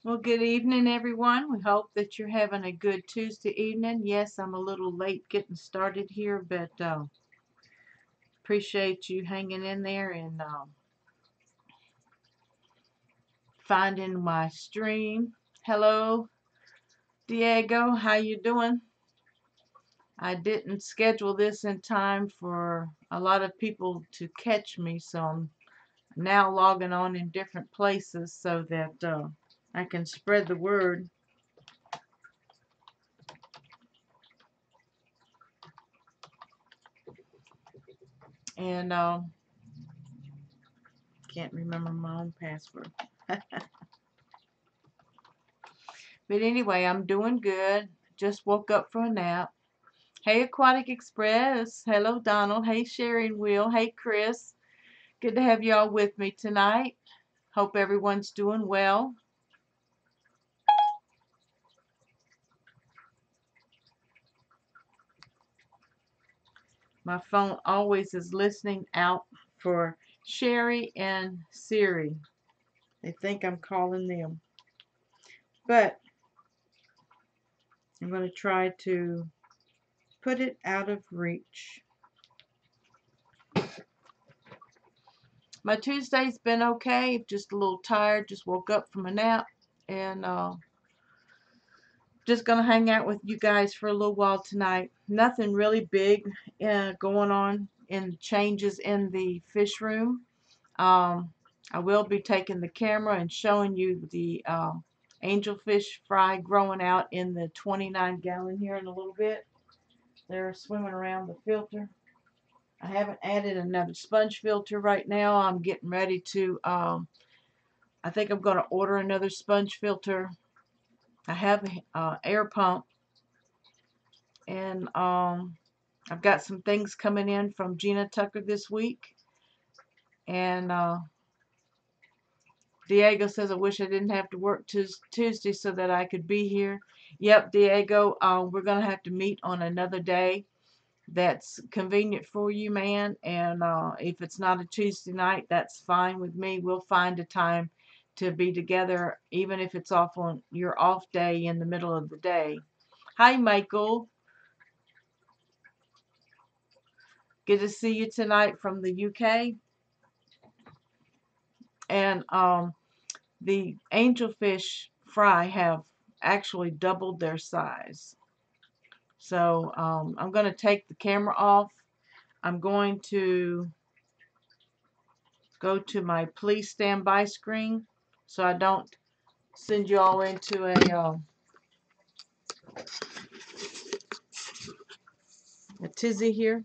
Well, good evening, everyone. We hope that you're having a good Tuesday evening. Yes, I'm a little late getting started here, but appreciate you hanging in there and finding my stream. Hello, Diego. How you doing? I didn't schedule this in time for a lot of people to catch me, so I'm now logging on in different places so that I can spread the word. And can't remember my own password. But anyway, I'm doing good. Just woke up from a nap. Hey, Aquatic Express. Hello, Donald. Hey, Sherry and Will. Hey, Chris. Good to have y'all with me tonight. Hope everyone's doing well. My phone always is listening out for Sherry and Siri. They think I'm calling them. But I'm going to try to put it out of reach. My Tuesday's been okay, just a little tired, just woke up from a nap, and just gonna hang out with you guys for a little while tonight. Nothing really big going on in changes in the fish room. I will be taking the camera and showing you the angelfish fry growing out in the 29 gallon here in a little bit. They're swimming around the filter. I haven't added another sponge filter right now. I'm getting ready to I think I'm going to order another sponge filter. I have an air pump, and I've got some things coming in from Gina Tucker this week. And Diego says, I wish I didn't have to work Tuesday so that I could be here. Yep, Diego, we're going to have to meet on another day that's convenient for you, man. And if it's not a Tuesday night, that's fine with me. We'll find a time to be together, even if it's off on your off day in the middle of the day. Hi, Michael. Good to see you tonight from the UK. And the angelfish fry have actually doubled their size. So I'm going to take the camera off. I'm going to go to my please stand by screen so I don't send you all into a tizzy here.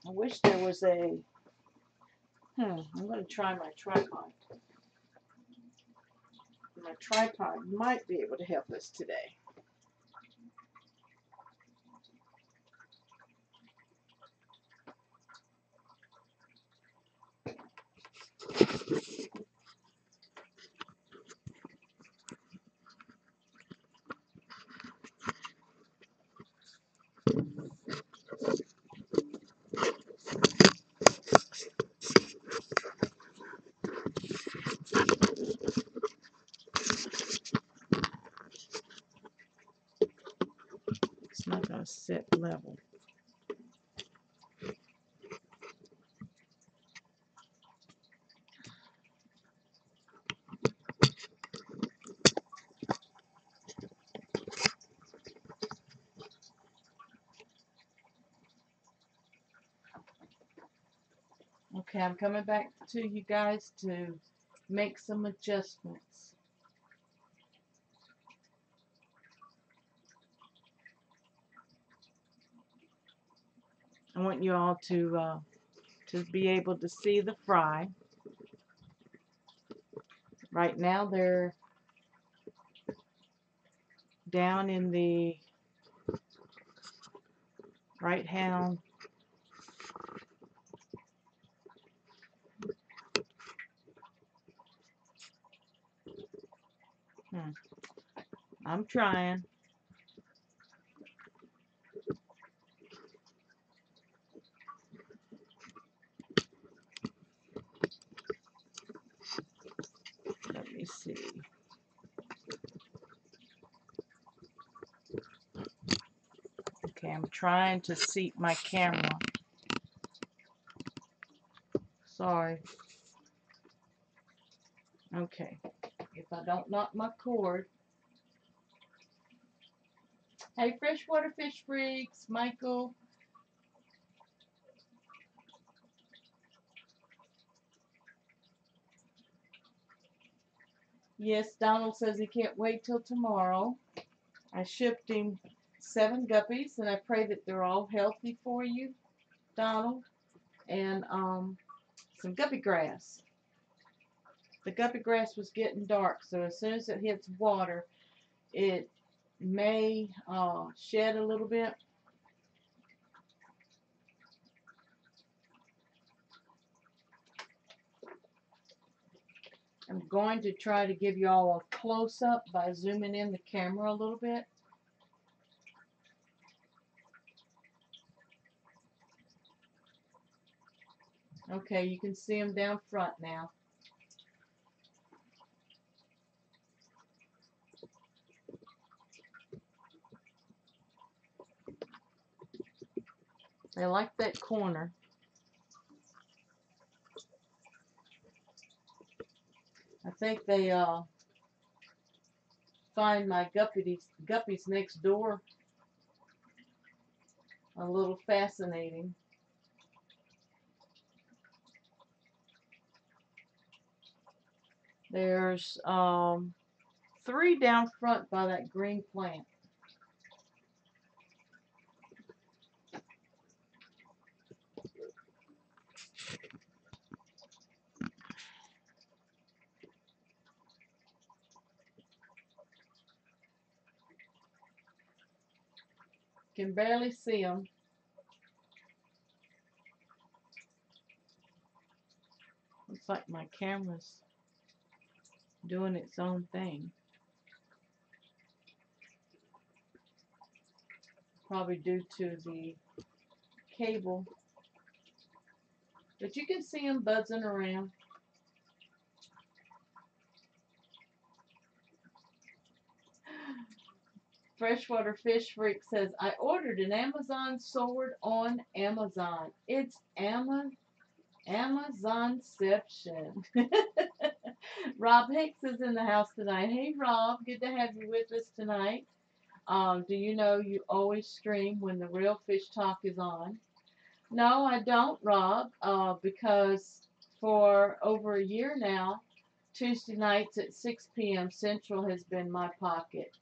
I wish there was a, I'm going to try my tripod. My tripod might be able to help us today. It's not going to sit level. Okay, I'm coming back to you guys to make some adjustments. I want you all to be able to see the fry. Right now they're down in the right hand. I'm trying. trying to seat my camera. Sorry. Okay. If I don't knock my cord. Hey, freshwater fish freaks, Michael. Yes, Donald says he can't wait till tomorrow. I shipped him 7 guppies, and I pray that they're all healthy for you, Donald. And some guppy grass. The guppy grass was getting dark, so as soon as it hits water, it may shed a little bit. I'm going to try to give you all a close-up by zooming in the camera a little bit. Okay, you can see them down front now. They like that corner. I think they find my guppies next door a little fascinating. There's 3 down front by that green plant. Can barely see them. Looks like my camera's doing its own thing. Probably due to the cable. But you can see them buzzing around. Freshwater Fish Freak says, I ordered an Amazon sword on Amazon. It's Amazonception. Rob Hicks is in the house tonight. Hey, Rob. Good to have you with us tonight. Do you know you always stream when the Real Fish Talk is on? No, I don't, Rob, because for over a year now, Tuesday nights at 6 p.m. Central has been my pocket.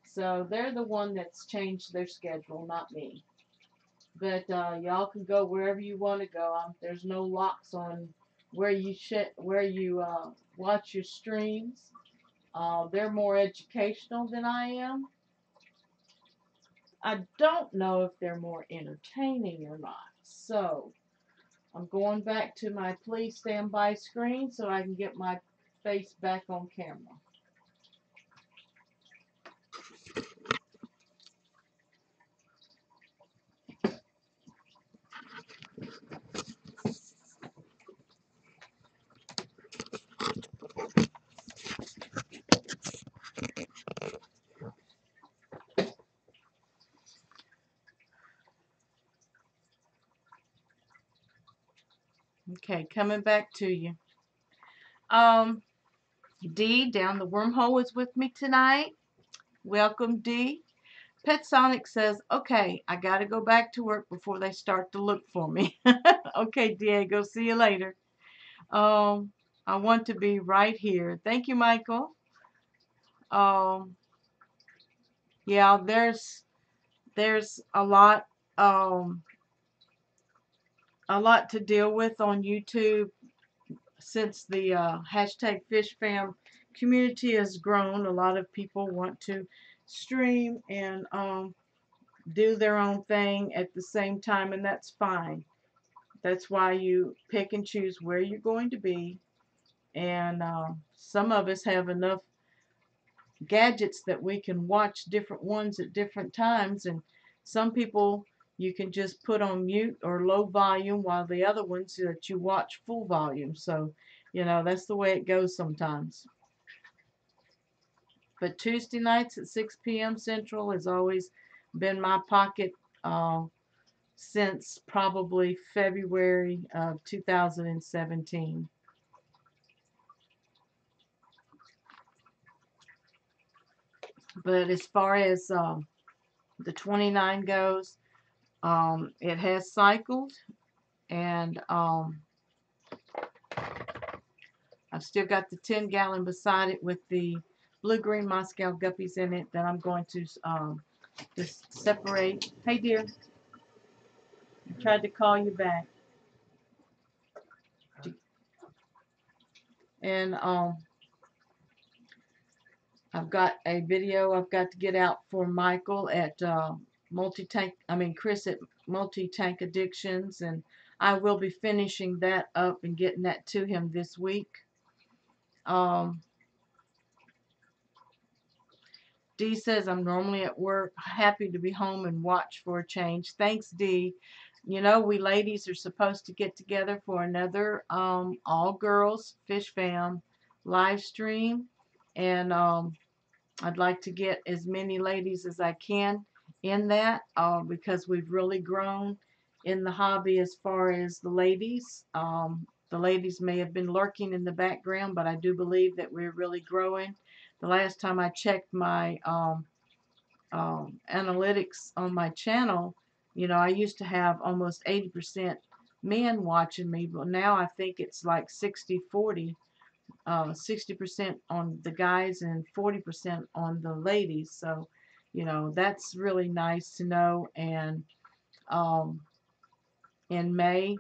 So they're the one that's changed their schedule, not me. But y'all can go wherever you want to go. There's no locks on where you watch your streams. They're more educational than I am. I don't know if they're more entertaining or not. So I'm going back to my please stand by screen so I can get my face back on camera. Okay, coming back to you. Dee down the wormhole is with me tonight. Welcome, Dee. Petsotics says, okay, I got to go back to work before they start to look for me. Okay, Diego, see you later. I want to be right here. Thank you, Michael. Yeah, there's a lot to deal with on YouTube since the hashtag FishFam community has grown. A lot of people want to stream and do their own thing at the same time, and that's fine. That's why you pick and choose where you're going to be. And some of us have enough gadgets that we can watch different ones at different times, and some people you can just put on mute or low volume, while the other ones that you watch full volume. So, you know, that's the way it goes sometimes. But Tuesday nights at 6 p.m. Central has always been my pocket since probably February of 2017. But as far as the 29 goes, it has cycled, and I've still got the 10-gallon beside it with the blue-green Moscow guppies in it that I'm going to just separate. Hey, dear. I tried to call you back. And I've got a video I've got to get out for Michael at Chris at Multi-Tank Addictions, and I will be finishing that up and getting that to him this week. Dee says, I'm normally at work, happy to be home and watch for a change. Thanks, Dee. You know, we ladies are supposed to get together for another all-girls Fish Fam live stream, and I'd like to get as many ladies as I can in that because we've really grown in the hobby as far as the ladies. The ladies may have been lurking in the background, but I do believe that we're really growing. The last time I checked my analytics on my channel, you know, I used to have almost 80% men watching me, but now I think it's like 60-40. 60% on the guys and 40% on the ladies. So, you know, that's really nice to know. And in May,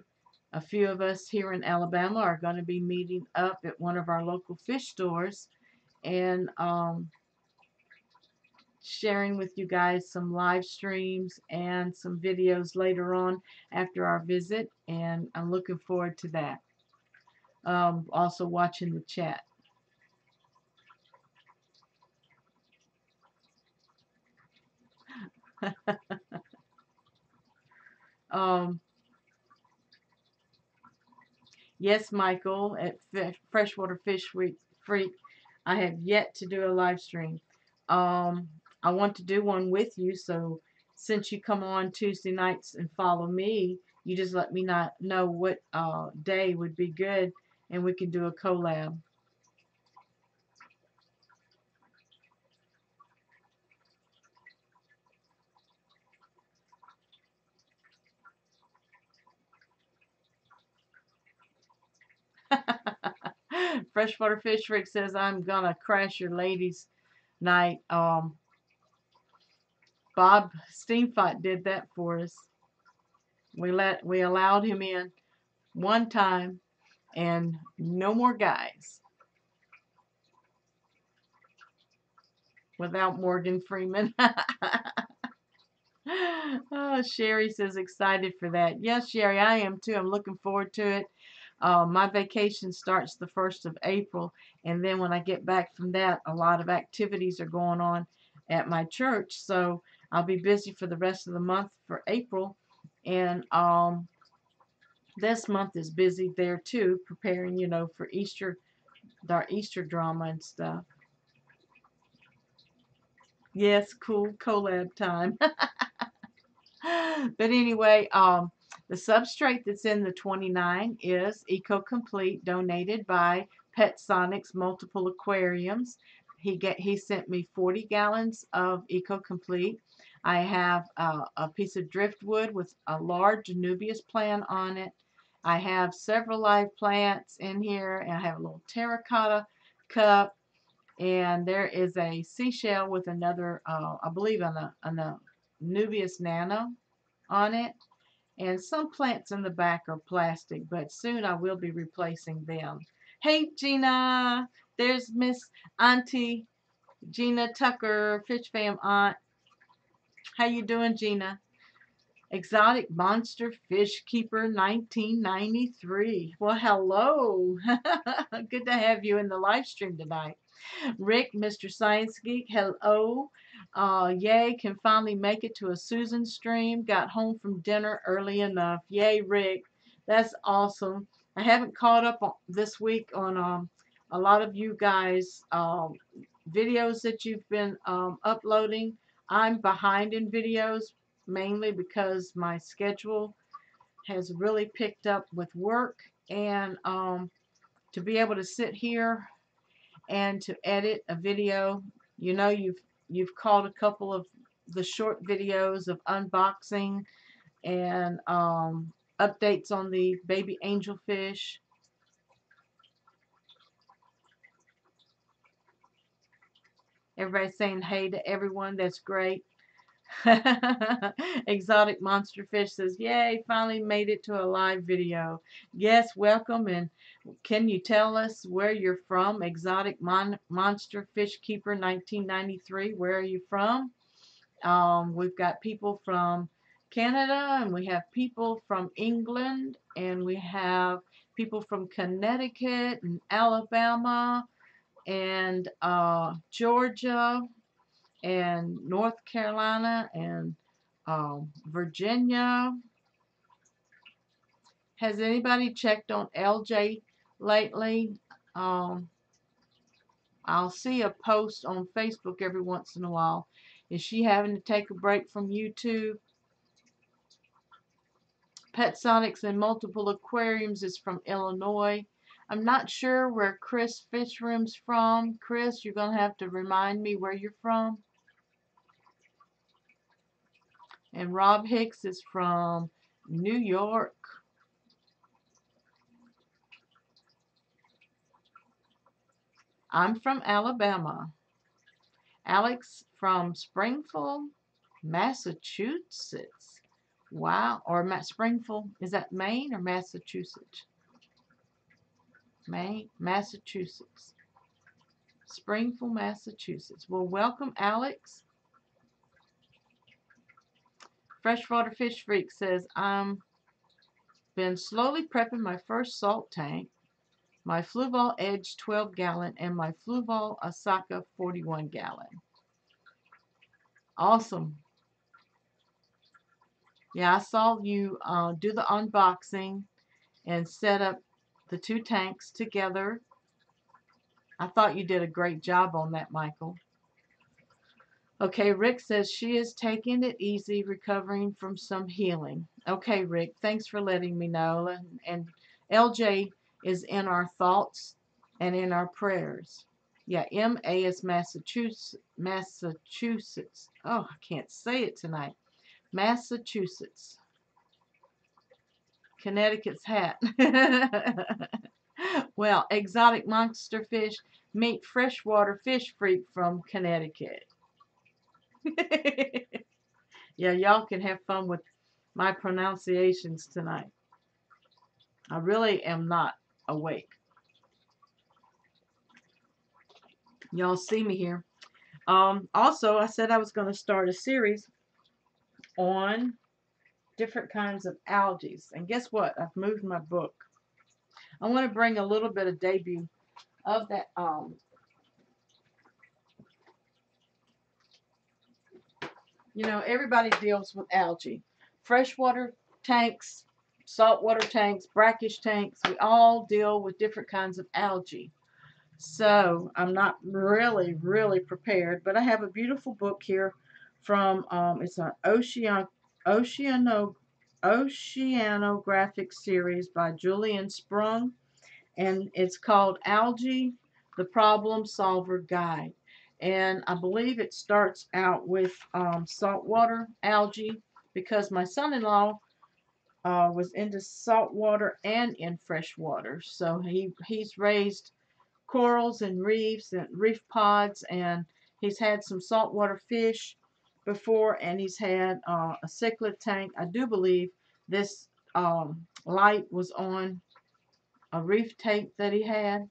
a few of us here in Alabama are going to be meeting up at one of our local fish stores and sharing with you guys some live streams and some videos later on after our visit. And I'm looking forward to that. Also watching the chat. Yes, Michael, at Freshwater Fish Freak, I have yet to do a live stream. I want to do one with you, so since you come on Tuesday nights and follow me, you just let me know what day would be good, and we can do a collab. Freshwater Fish Freak says I'm gonna crash your ladies' night. Bob Steamfight did that for us. We allowed him in one time and no more guys without Morgan Freeman. Oh, Sherry says excited for that. Yes, Sherry, I am too. I'm looking forward to it. My vacation starts the 1st of April, and then when I get back from that, a lot of activities are going on at my church, so I'll be busy for the rest of the month for April, and this month is busy there too, preparing, you know, for Easter, our Easter drama and stuff. Yes, cool collab time. But anyway, the substrate that's in the 29 is Eco-Complete, donated by Petsotics Multiple Aquariums. He sent me 40 gallons of Eco-Complete. I have a piece of driftwood with a large Anubias plant on it. I have several live plants in here, and I have a little terracotta cup, and there is a seashell with another, I believe, an Anubias nano on it, and some plants in the back are plastic, but soon I will be replacing them. Hey, Gina, there's Miss Auntie Gina Tucker, Fish Fam Aunt. How you doing, Gina? Exotic Monster Fish Keeper 1993. Well, hello. Good to have you in the live stream tonight. Rick, Mr. Science Geek, hello. Yay, can finally make it to a Susan stream. Got home from dinner early enough. Yay, Rick. That's awesome. I haven't caught up this week on a lot of you guys' videos that you've been uploading. I'm behind in videos mainly because my schedule has really picked up with work, and to be able to sit here and to edit a video. You know, you've caught a couple of the short videos of unboxing and updates on the baby angelfish. Everybody's saying hey to everyone. That's great. Exotic Monster Fish says, yay, finally made it to a live video. Yes, welcome. And can you tell us where you're from? Exotic Monster Fish Keeper 1993. Where are you from? We've got people from Canada, and we have people from England, and we have people from Connecticut and Alabama and Georgia and North Carolina and Virginia. Has anybody checked on LJ lately? Um, I'll see a post on Facebook every once in a while. Is she having to take a break from YouTube? Petsotics and Multiple Aquariums is from Illinois. I'm not sure where Chris Fishroom's from. Chris, you're going to have to remind me where you're from. And Rob Hicks is from New York. I'm from Alabama. Alex from Springfield, Massachusetts. Wow. Or Springfield, is that Maine or Massachusetts? Maine, Massachusetts. Springfield, Massachusetts. Well, welcome, Alex. Freshwater Fish Freak says, I'm been slowly prepping my first salt tank, my Fluval Edge 12 gallon, and my Fluval Osaka 41 gallon. Awesome. Yeah, I saw you do the unboxing and set up the two tanks together. I thought you did a great job on that, Michael. Okay, Rick says she is taking it easy, recovering from some healing. Okay, Rick, thanks for letting me know. And LJ is in our thoughts and in our prayers. Yeah, MA is Massachusetts. Massachusetts. Oh, I can't say it tonight. Massachusetts. Connecticut's hat. Well, Exotic Monster Fish, meet Freshwater Fish Freak from Connecticut. Yeah, y'all can have fun with my pronunciations tonight. I really am not awake. Y'all see me here. Also, I said I was going to start a series on different kinds of algae. And guess what? I've moved my book. I want to bring a little bit of debut of that. You know, everybody deals with algae. Freshwater tanks, saltwater tanks, brackish tanks, we all deal with different kinds of algae. So I'm not really prepared, but I have a beautiful book here from, it's an oceanographic series by Julian Sprung, and it's called Algae, the Problem Solver Guide. And I believe it starts out with saltwater algae because my son-in-law was into saltwater and in freshwater. So he's raised corals and reef pods, and he's had some saltwater fish before, and he's had a cichlid tank. I do believe this light was on a reef tank that he had.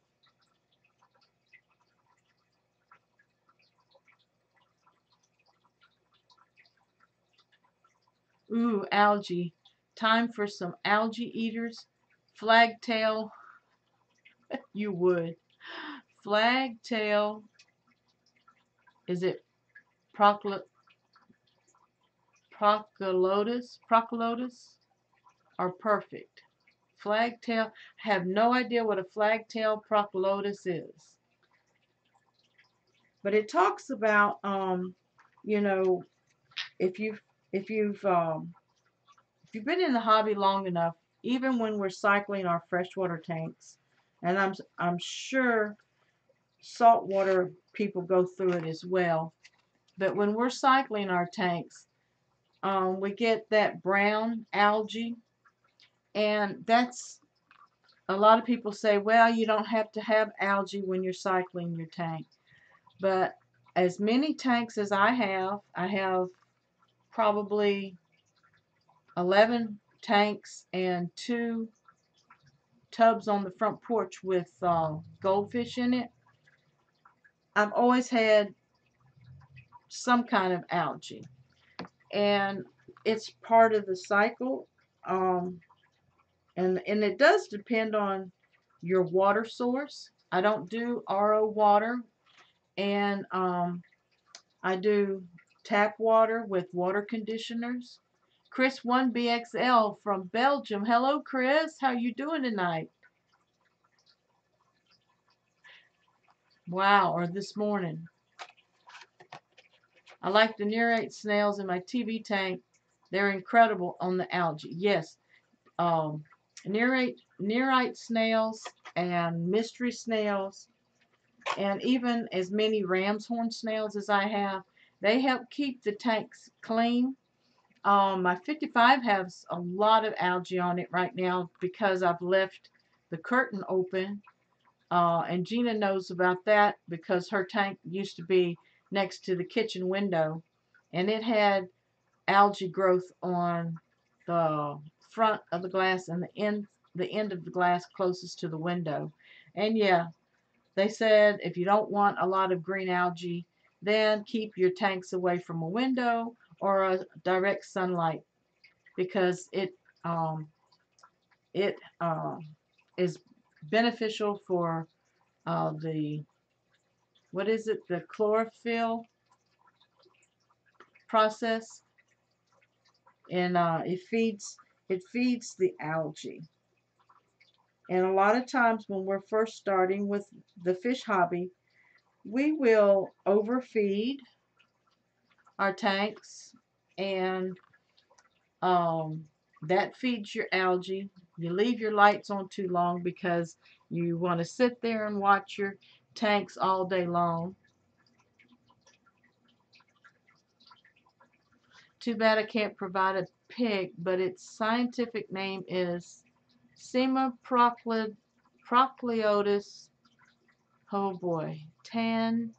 Ooh, algae. Time for some algae eaters. Flagtail, you would. Flagtail, is it Procolotus or perfect? Flagtail, I have no idea what a flagtail Procolotus is. But it talks about, you know, if if you've been in the hobby long enough, even when we're cycling our freshwater tanks, and I'm sure saltwater people go through it as well, but when we're cycling our tanks, we get that brown algae, and that's a lot of people say, well, you don't have to have algae when you're cycling your tank. But as many tanks as I have probably 11 tanks and 2 tubs on the front porch with goldfish in it. I've always had some kind of algae, and it's part of the cycle. And it does depend on your water source. I don't do RO water, and I do tap water with water conditioners. Chris 1BXL from Belgium. Hello, Chris. How you doing tonight? Wow, or this morning. I like the nerite snails in my TV tank. They're incredible on the algae. Yes, nerite snails and mystery snails, and even as many ram's horn snails as I have, they help keep the tanks clean. My 55 has a lot of algae on it right now because I've left the curtain open. And Gina knows about that because her tank used to be next to the kitchen window, and it had algae growth on the front of the glass and the end of the glass closest to the window. And yeah, they said if you don't want a lot of green algae, then keep your tanks away from a window or a direct sunlight, because um, it is beneficial for the, what is it, the chlorophyll process, and it feeds the algae. And a lot of times when we're first starting with the fish hobby, we will overfeed our tanks, and that feeds your algae. You leave your lights on too long because you want to sit there and watch your tanks all day long. Too bad I can't provide a pic, but its scientific name is Sema procleotis. Oh boy, tan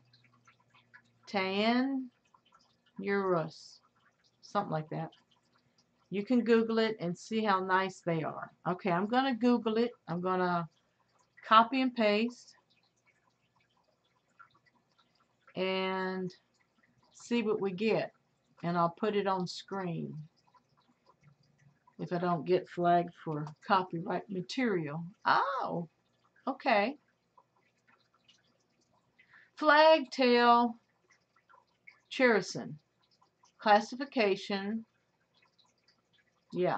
urus, something like that. You can Google it and see how nice they are. Okay, I'm gonna Google it. I'm gonna copy and paste and see what we get, and I'll put it on screen if I don't get flagged for copyright material. Oh, okay. Flagtail chiricin. Classification, yeah.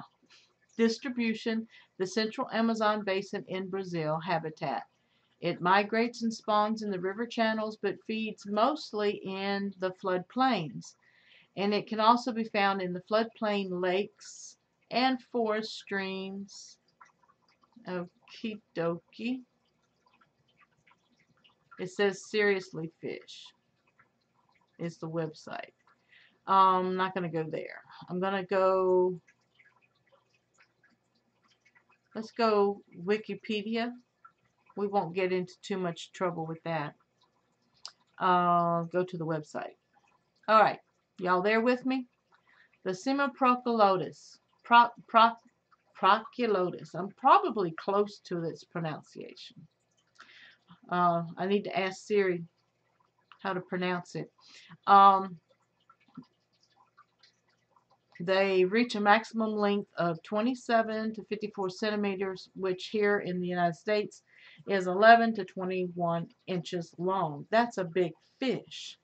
Distribution, the central Amazon basin in Brazil. Habitat. It migrates and spawns in the river channels but feeds mostly in the floodplains. And it can also be found in the floodplain lakes and forest streams. Okie dokie. It says Seriously Fish is the website. I'm not going to go there. I'm going to go, let's go Wikipedia. We won't get into too much trouble with that. Go to the website. All right. Y'all there with me? The Semiproculotus. Proculotus. I'm probably close to its pronunciation. I need to ask Siri how to pronounce it. They reach a maximum length of 27 to 54 centimeters, which here in the United States is 11 to 21 inches long. That's a big fish.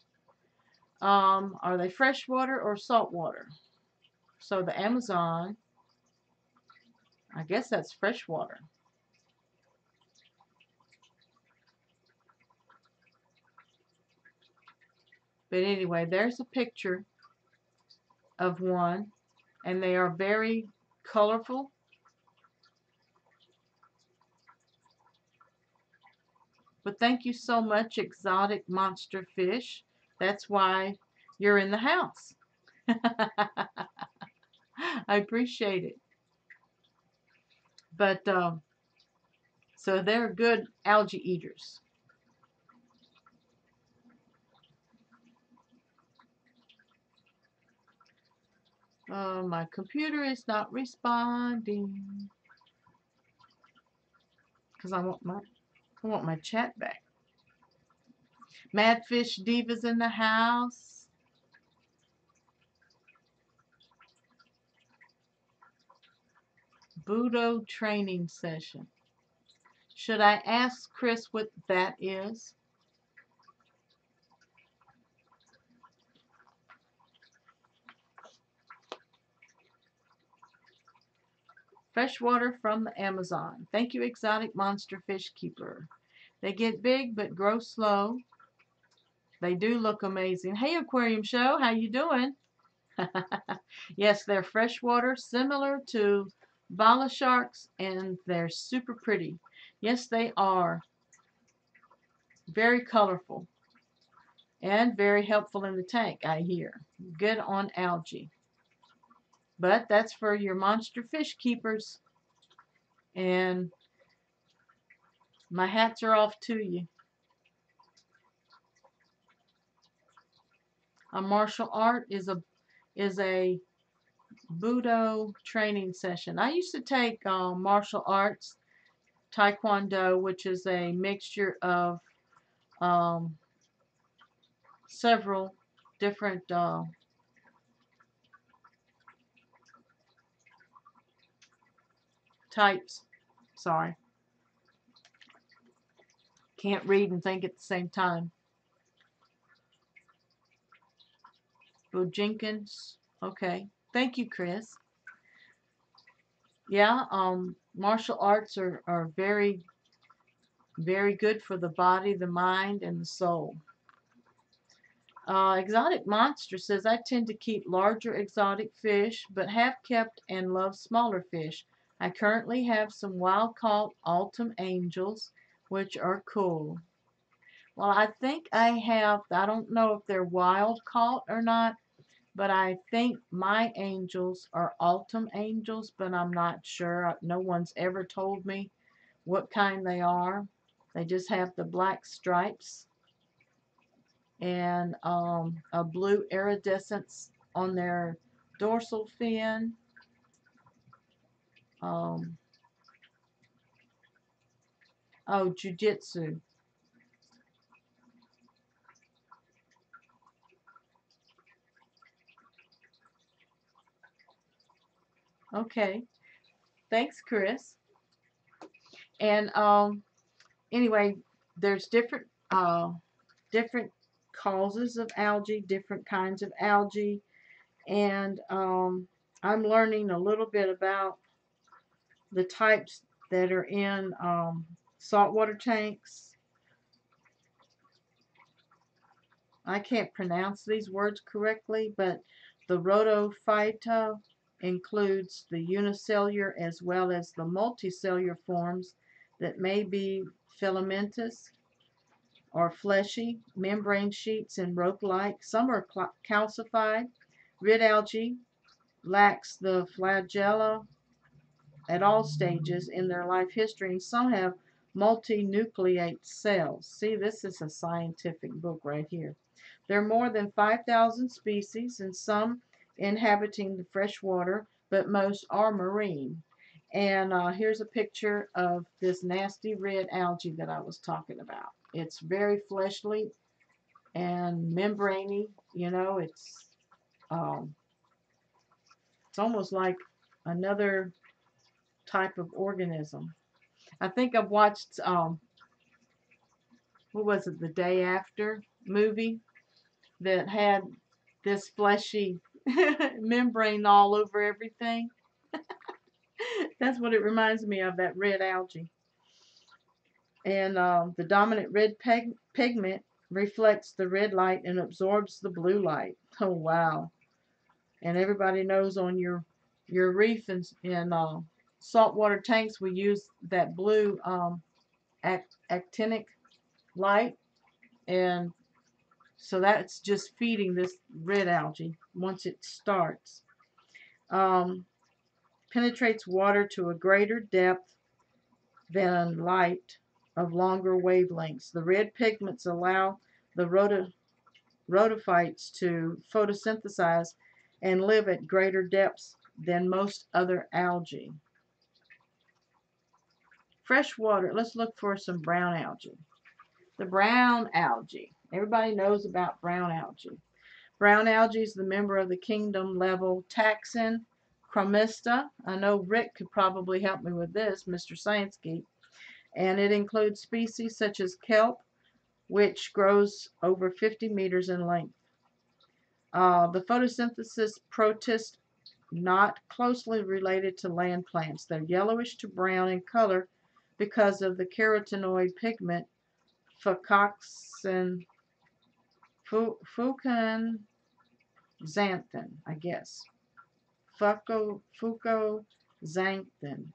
Are they freshwater or saltwater? So the Amazon, I guess that's freshwater. But anyway, there's a picture of one, and they are very colorful. But thank you so much, exotic monster fish. That's why you're in the house. I appreciate it. But so they're good algae eaters. My computer is not responding because I want my chat back. Madfish Diva's in the house. Budo training session. Should I ask Chris what that is? Freshwater from the Amazon. Thank you, exotic monster fish keeper. They get big but grow slow. They do look amazing. Hey, Aquarium Show, how you doing? Yes, they're freshwater, similar to Bala sharks, and they're super pretty. Yes, they are. Very colorful and very helpful in the tank, I hear. Good on algae. But that's for your monster fish keepers. And my hats are off to you. A martial art is a Budo training session. I used to take martial arts, Taekwondo, which is a mixture of um, several different types. Sorry, can't read and think at the same time. Bo Jenkins. Okay, thank you, Chris. Yeah, martial arts are very, very good for the body, the mind, and the soul. Exotic Monster says, I tend to keep larger exotic fish, but have kept and love smaller fish. I currently have some wild caught autumn angels, which are cool. Well, I think I don't know if they're wild caught or not, but I think my angels are autumn angels, but I'm not sure. No one's ever told me what kind they are. They just have the black stripes and a blue iridescence on their dorsal fin. Um, oh, jujitsu. Okay, thanks, Chris. And anyway, there's different causes of algae, different kinds of algae, and I'm learning a little bit about the types that are in saltwater tanks. I can't pronounce these words correctly, but the rhodophyta includes the unicellular as well as the multicellular forms that may be filamentous or fleshy, membrane sheets and rope-like. Some are calcified. Red algae lacks the flagella at all stages in their life history, and some have multinucleate cells. See, this is a scientific book right here. There are more than 5,000 species, and some inhabiting the fresh water, but most are marine. And here's a picture of this nasty red algae that I was talking about. It's very fleshly and membraney. You know, um, it's almost like another type of organism. I think I've watched what was it, The Day After movie that had this fleshy membrane all over everything. That's what it reminds me of, that red algae. And the dominant red pigment reflects the red light and absorbs the blue light. Oh, wow. And everybody knows on your reef and saltwater tanks, we use that blue actinic light, and so that's just feeding this red algae once it starts. Penetrates water to a greater depth than light of longer wavelengths. The red pigments allow the rhodophytes to photosynthesize and live at greater depths than most other algae. Freshwater, let's look for some brown algae. The brown algae. Everybody knows about brown algae. Brown algae is the member of the kingdom level taxon Chromista. I know Rick could probably help me with this, Mr. Science Geek. And it includes species such as kelp, which grows over 50 meters in length. The photosynthesis protist not closely related to land plants. They're yellowish to brown in color because of the carotenoid pigment fucoxanthin, I guess. Fucoxanthin. Fucoxanthin.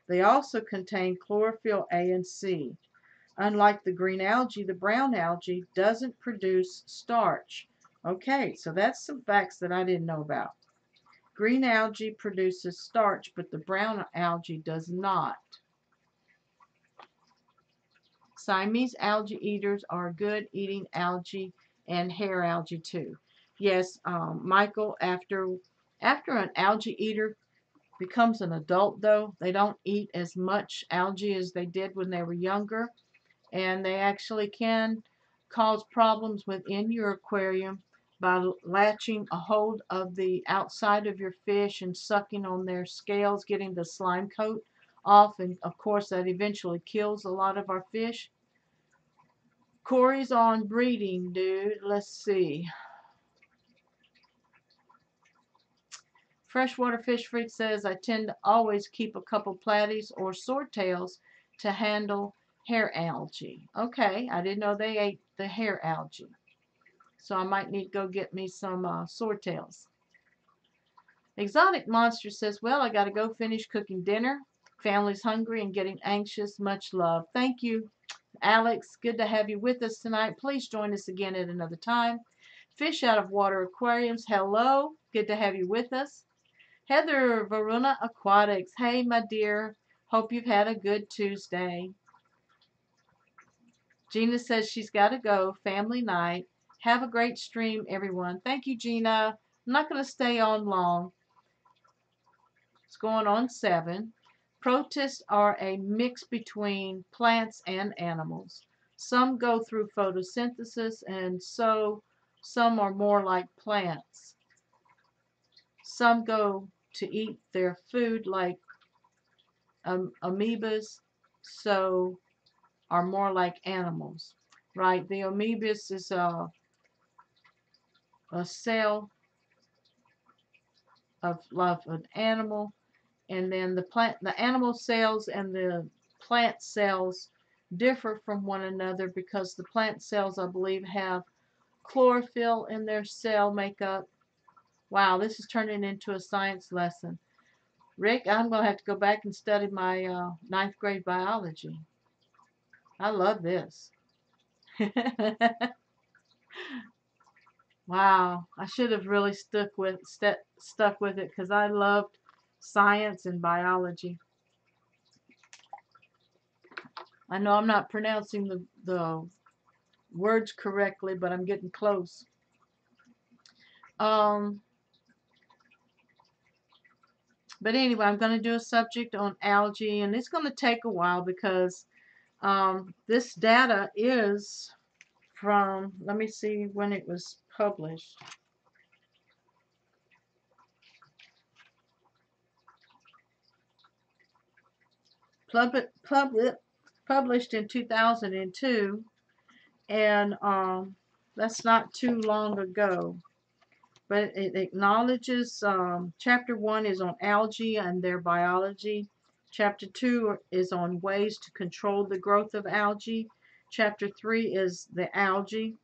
They also contain chlorophyll A and C. Unlike the green algae, the brown algae doesn't produce starch. Okay, so that's some facts that I didn't know about. Green algae produces starch, but the brown algae does not. Siamese algae eaters are good eating algae and hair algae too. Yes, Michael, after an algae eater becomes an adult, though, they don't eat as much algae as they did when they were younger, and they actually can cause problems within your aquarium by latching a hold of the outside of your fish and sucking on their scales, getting the slime coat off, and of course that eventually kills a lot of our fish. Corey's on breeding, dude. Let's see. Freshwater Fish Freak says, I tend to always keep a couple platies or swordtails to handle hair algae. Okay, I didn't know they ate the hair algae. So I might need to go get me some swordtails. Exotic Monster says, well, I got to go finish cooking dinner. Family's hungry and getting anxious. Much love. Thank you, Alex. Good to have you with us tonight. Please join us again at another time. Fish Out of Water Aquariums, hello. Good to have you with us. Heather Varuna Aquatics, hey, my dear. Hope you've had a good Tuesday. Gina says she's got to go. Family night. Have a great stream, everyone. Thank you, Gina. I'm not going to stay on long. It's going on 7. Protists are a mix between plants and animals. Some go through photosynthesis, and so some are more like plants. Some go to eat their food like amoebas, so are more like animals, right? The amoebas is a cell of an animal, and then the animal cells and the plant cells differ from one another because the plant cells, I believe, have chlorophyll in their cell makeup. Wow, this is turning into a science lesson. Rick, I'm going to have to go back and study my 9th grade biology. I love this. Wow, I should have really stuck with it because I loved science and biology. I know I'm not pronouncing the words correctly, but I'm getting close. But anyway, I'm going to do a subject on algae, and it's going to take a while because this data is from, let me see when it was published. Published in 2002, and that's not too long ago. But it acknowledges Chapter 1 is on algae and their biology. Chapter 2 is on ways to control the growth of algae. Chapter 3 is the algae.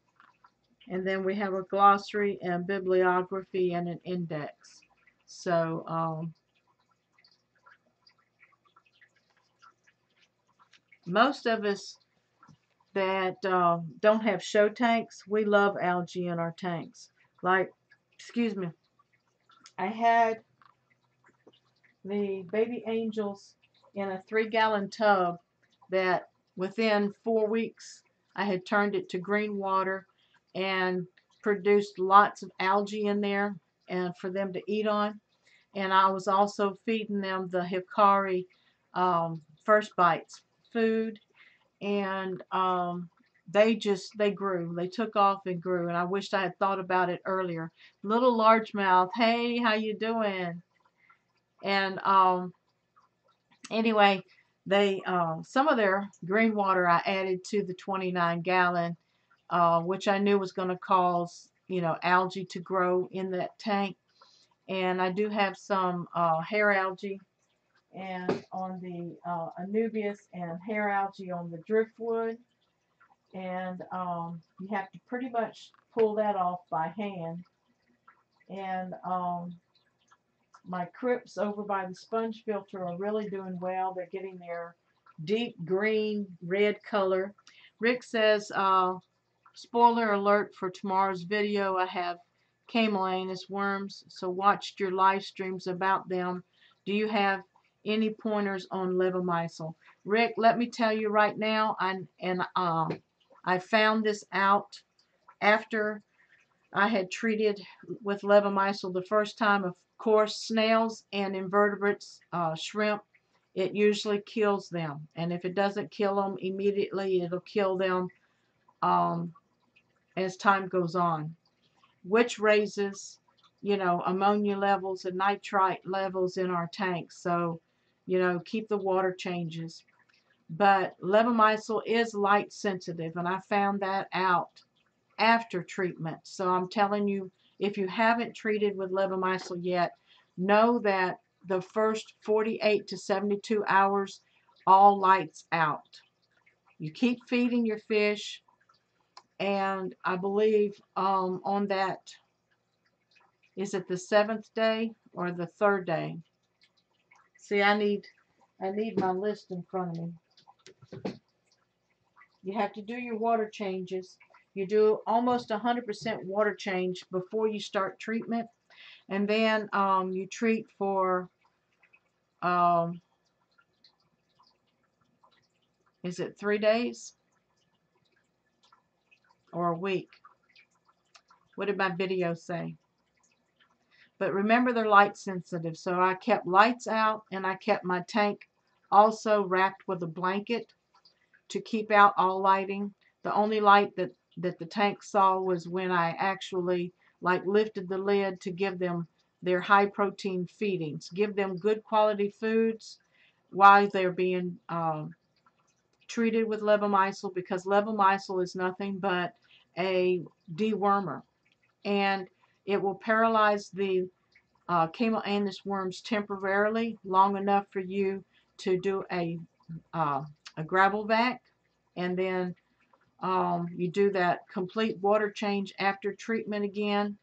And then we have a glossary and bibliography and an index. So most of us that don't have show tanks, we love algae in our tanks. Like, excuse me, I had the baby angels in a 3-gallon tub that within 4 weeks I had turned it to green water and produced lots of algae in there and for them to eat on. And I was also feeding them the Hikari First Bites food, and they grew. They took off and grew, and I wished I had thought about it earlier. Little largemouth, hey, how you doing? And anyway, they some of their green water I added to the 29-gallon, which I knew was going to cause algae to grow in that tank. And I do have some hair algae and on the Anubias and hair algae on the driftwood. And you have to pretty much pull that off by hand. And my crypts over by the sponge filter are really doing well. They're getting their deep green, red color. Rick says, spoiler alert for tomorrow's video, I have Camellianus worms, so watched your live streams about them. Do you have any pointers on levomycel? Rick, let me tell you right now, I found this out after I had treated with levomycel the first time. Of course, snails and invertebrates, shrimp, it usually kills them. And if it doesn't kill them immediately, it'll kill them as time goes on, which raises, ammonia levels and nitrite levels in our tanks. So, keep the water changes. But levomycel is light sensitive, and I found that out after treatment. So I'm telling you, if you haven't treated with levomycel yet, know that the first 48 to 72 hours, all lights out. You keep feeding your fish, and I believe on that, is it the 7th day or the 3rd day? See, I need my list in front of me. You have to do your water changes. You do almost 100% water change before you start treatment. And then you treat for, is it 3 days or a week? What did my video say? But remember, they're light sensitive. So I kept lights out, and I kept my tank also wrapped with a blanket to keep out all lighting. The only light that the tank saw was when I actually lifted the lid to give them their high protein feedings. Give them good quality foods while they're being treated with levomycel, because levomycel is nothing but a dewormer, and it will paralyze the Camellianus worms temporarily, long enough for you to do a gravel vac, and then you do that complete water change after treatment again.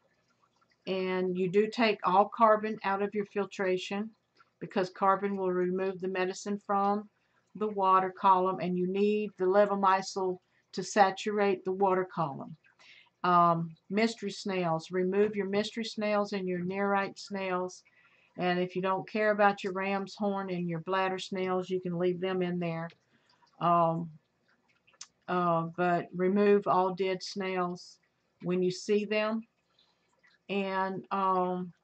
And you do take all carbon out of your filtration, because carbon will remove the medicine from the water column, and you need the levomycel to saturate the water column. Mystery snails, remove your mystery snails and your nearite snails. And if you don't care about your ram's horn and your bladder snails, you can leave them in there. But remove all dead snails when you see them, and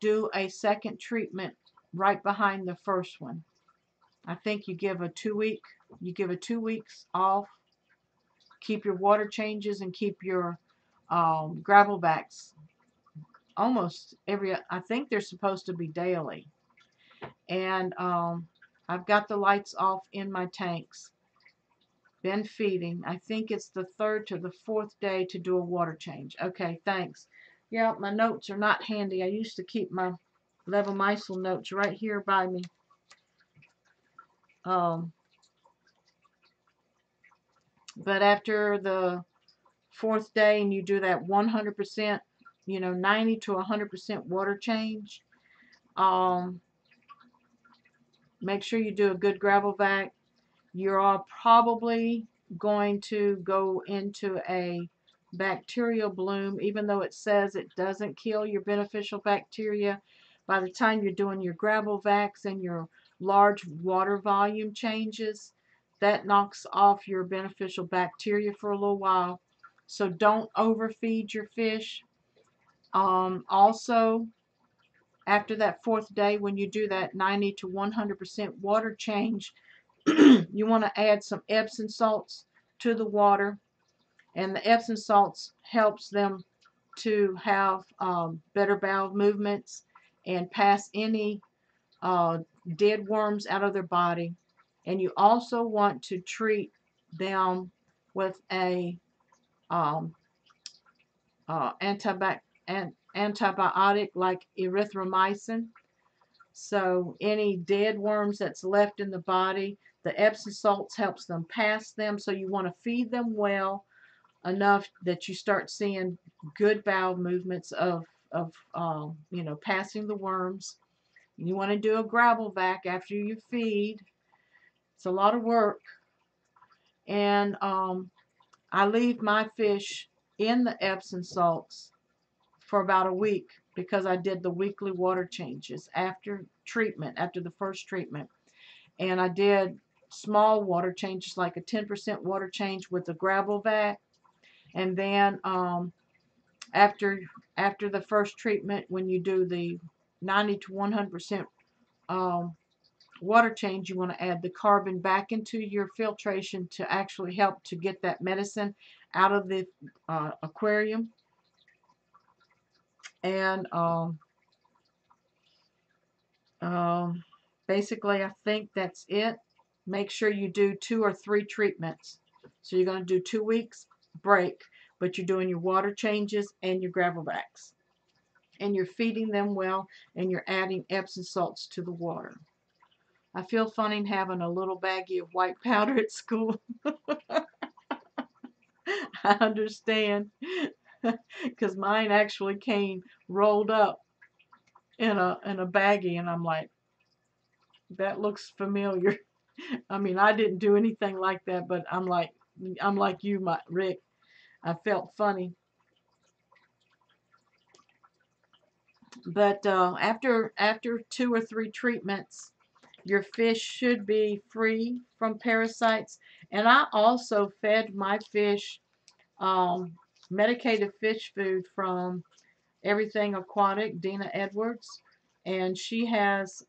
do a second treatment right behind the first one. I think you give a 2 weeks off, keep your water changes, and keep your gravel vacs almost I think they're supposed to be daily. And I've got the lights off in my tanks. Been feeding. I think it's the 3rd to the 4th day to do a water change. Okay, thanks. Yeah, my notes are not handy. I used to keep my levomycel notes right here by me. But after the fourth day and you do that 100%, 90 to 100% water change, um, make sure you do a good gravel vac. You're probably going to go into a bacterial bloom, even though it says it doesn't kill your beneficial bacteria. By the time you're doing your gravel vacs and your large water volume changes, that knocks off your beneficial bacteria for a little while. So don't overfeed your fish. Also, after that fourth day, when you do that 90 to 100% water change, you want to add some Epsom salts to the water, and the Epsom salts helps them to have better bowel movements and pass any dead worms out of their body. And you also want to treat them with a um, antibiotic like erythromycin. So any dead worms that's left in the body, the Epsom salts helps them pass them. So you want to feed them well enough that you start seeing good bowel movements of passing the worms. You want to do a gravel vac after you feed. It's a lot of work. And I leave my fish in the Epsom salts for about a week because I did the weekly water changes after treatment, after the first treatment. And I did small water changes, like a 10% water change with the gravel vac. And then after the first treatment, when you do the 90 to 100% water change, you want to add the carbon back into your filtration to actually help to get that medicine out of the aquarium. And basically, I think that's it. Make sure you do 2 or 3 treatments. So you're going to do 2 weeks break, but you're doing your water changes and your gravel vacs. And you're feeding them well, and you're adding Epsom salts to the water. I feel funny having a little baggie of white powder at school. I understand, because mine actually came rolled up in a baggie, and I'm like, that looks familiar. I mean, I didn't do anything like that, but I'm like you, Rick. I felt funny. But after 2 or 3 treatments, your fish should be free from parasites. And I also fed my fish medicated fish food from Everything Aquatic, Dina Edwards, and she has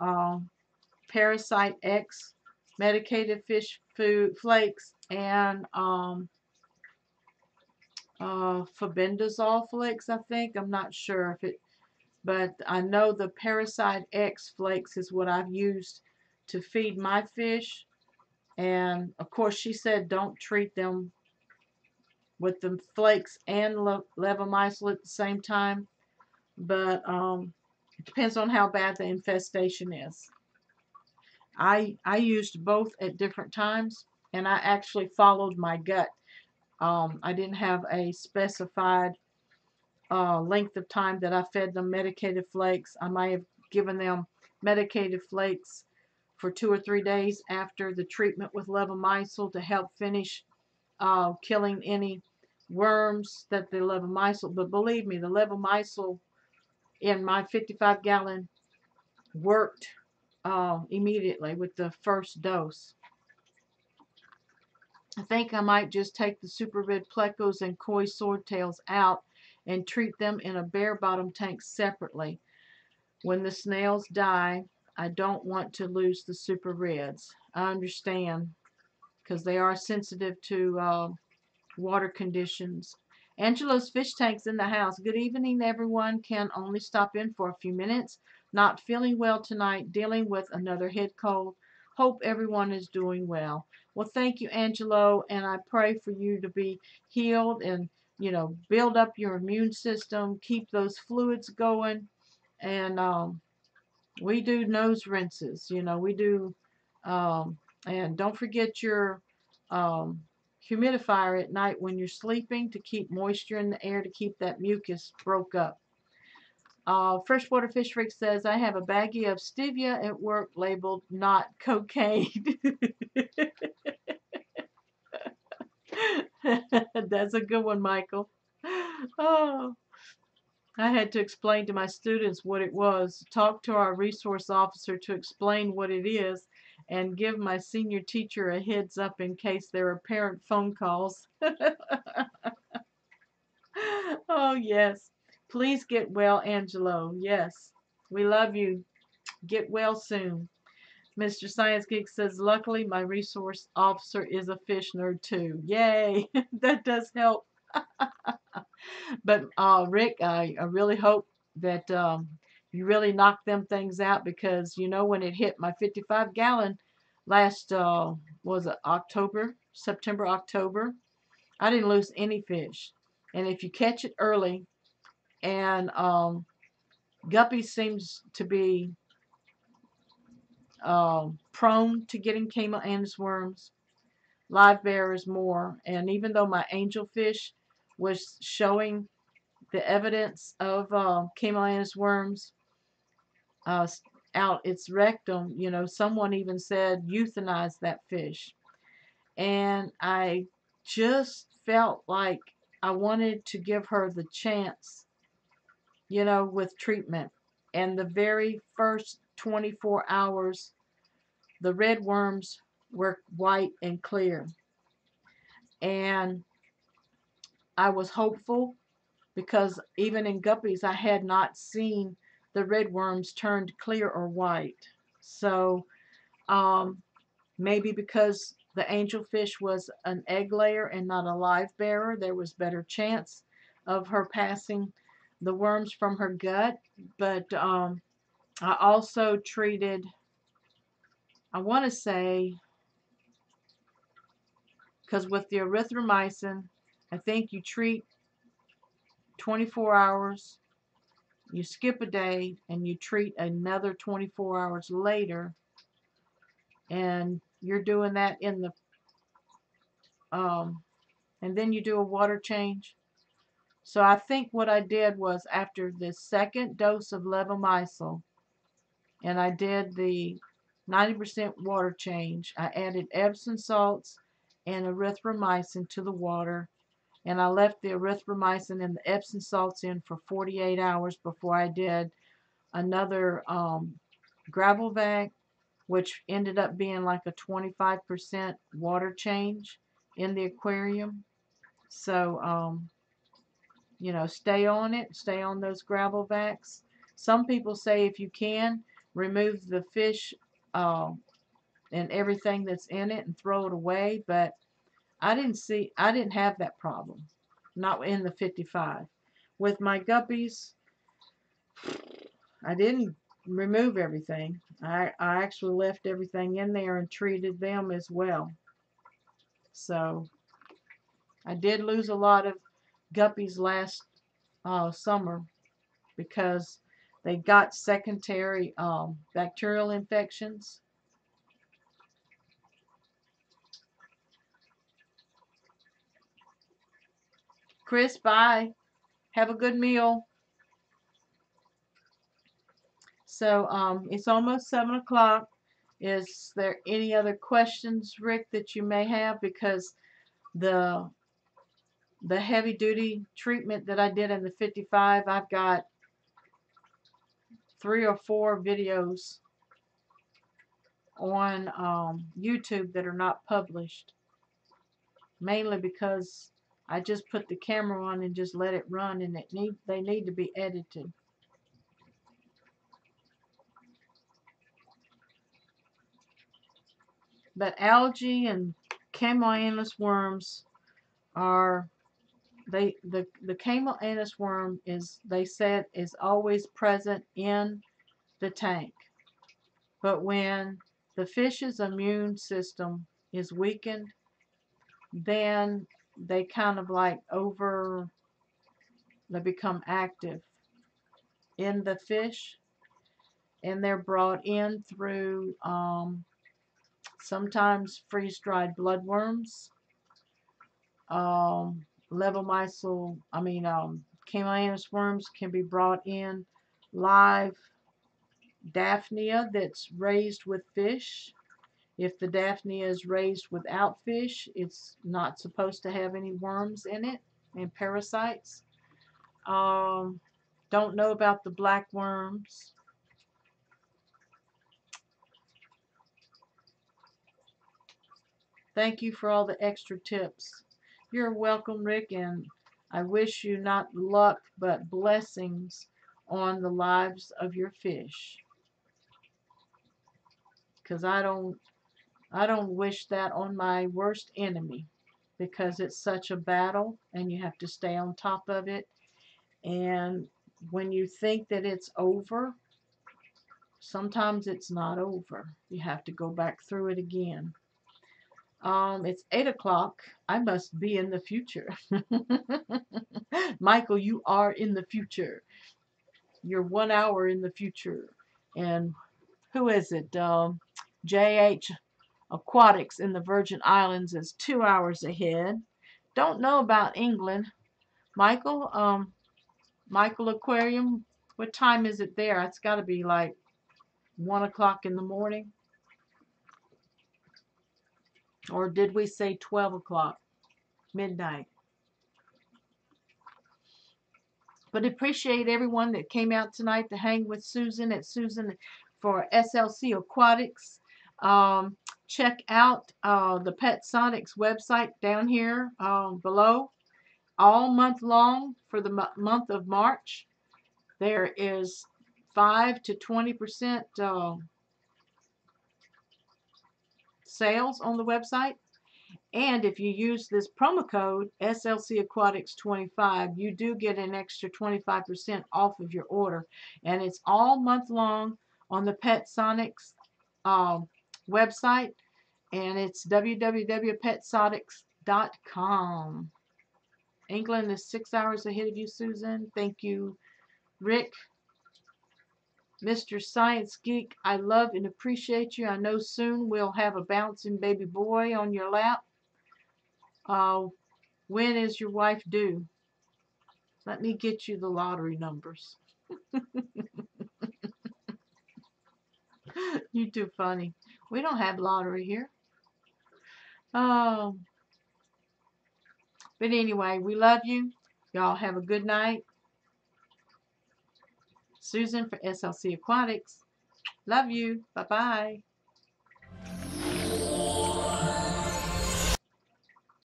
Parasite X medicated fish food flakes and Fabendazole flakes, I think. I'm not sure if it, but I know the Parasite X flakes is what I've used to feed my fish. And of course, she said don't treat them with the flakes and levamisole at the same time. But it depends on how bad the infestation is. I used both at different times, and I actually followed my gut. I didn't have a specified length of time that I fed them medicated flakes. I might have given them medicated flakes for 2 or 3 days after the treatment with levamisole to help finish killing any worms that the levamisole. But believe me, the levamisole in my 55-gallon worked immediately with the first dose. I think I might just take the super red plecos and koi swordtails out and treat them in a bare bottom tank separately. When the snails die, I don't want to lose the super reds. I understand, because they are sensitive to water conditions. Angela's fish tank's in the house. Good evening, everyone. Can only stop in for a few minutes. Not feeling well tonight, dealing with another head cold. Hope everyone is doing well. Well, thank you, Angelo, and I pray for you to be healed and, build up your immune system, keep those fluids going, and we do nose rinses, we do, and don't forget your um, humidifier at night when you're sleeping to keep moisture in the air to keep that mucus broke up. Freshwater Fish Freak says, I have a baggie of stevia at work labeled not cocaine. That's a good one, Michael. Oh, I had to explain to my students what it was, talk to our resource officer to explain what it is, and give my senior teacher a heads up in case there are parent phone calls. Oh, yes. Please get well, Angelo. Yes. We love you. Get well soon. Mr. Science Geek says, luckily my resource officer is a fish nerd too. Yay. That does help. But Rick, I really hope that you really knock them things out, because you know when it hit my 55-gallon last was it October, September, October, I didn't lose any fish. And if you catch it early, and guppy seems to be prone to getting Camellia worms, live bearers more. And even though my angelfish was showing the evidence of Camellia worms out its rectum, you know, someone even said euthanize that fish. And I just felt like I wanted to give her the chance, you know, with treatment. And the very first 24 hours, the red worms were white and clear. And I was hopeful, because even in guppies, I had not seen the red worms turned clear or white. So maybe because the angelfish was an egg layer and not a live bearer, there was better chance of her passing the worms from her gut. But I also treated, I want to say, because with the erythromycin, I think you treat 24 hours, you skip a day, and you treat another 24 hours later, and you're doing that in the and then you do a water change. So I think what I did was, after the second dose of levomycin, and I did the 90% water change, I added Epsom salts and erythromycin to the water, and I left the erythromycin and the Epsom salts in for 48 hours before I did another gravel vac, which ended up being like a 25% water change in the aquarium. So, you know, stay on it, stay on those gravel vacs. Some people say if you can, remove the fish and everything that's in it and throw it away, but I didn't have that problem, not in the 55. With my guppies, I didn't remove everything. I actually left everything in there and treated them as well. So I did lose a lot of guppies last summer, because they got secondary bacterial infections. Chris, bye. Have a good meal. So it's almost 7 o'clock. Is there any other questions, Rick, that you may have? Because the heavy duty treatment that I did in the 55, I've got 3 or 4 videos on YouTube that are not published, mainly because I just put the camera on and just let it run, and they need to be edited. But algae and Camellia worms are, the Camellia worm is, they said, is always present in the tank. But when the fish's immune system is weakened, then they kind of like they become active in the fish, and they're brought in through sometimes freeze-dried bloodworms, Camellianus worms can be brought in live Daphnia that's raised with fish. If the Daphnia is raised without fish, it's not supposed to have any worms in it and parasites. Don't know about the black worms. Thank you for all the extra tips. You're welcome, Rick, and I wish you not luck but blessings on the lives of your fish. Because I don't wish that on my worst enemy, because it's such a battle and you have to stay on top of it. And when you think that it's over, sometimes it's not over. You have to go back through it again. It's 8 o'clock. I must be in the future. Michael, you are in the future. You're 1 hour in the future. And who is it? JH Aquatics in the Virgin Islands is 2 hours ahead. Don't know about England. Michael, Michael Aquarium, what time is it there? It's got to be like 1 o'clock in the morning. Or did we say 12 o'clock? Midnight. But appreciate everyone that came out tonight to hang with Susan for SLC Aquatics. Check out the Petsotics website down here below. All month long for the month of March, there is 5 to 20% sales on the website. And if you use this promo code SLC Aquatics 25, you do get an extra 25% off of your order. And it's all month long on the Petsotics website. And it's www.petsotics.com. England is 6 hours ahead of you, Susan. Thank you, Rick. Mr. Science Geek, I love and appreciate you. I know soon we'll have a bouncing baby boy on your lap. When is your wife due? Let me get you the lottery numbers. You're too funny. We don't have lottery here. But anyway, we love you. Y'all have a good night. Susan for SLC Aquatics. Love you. Bye-bye.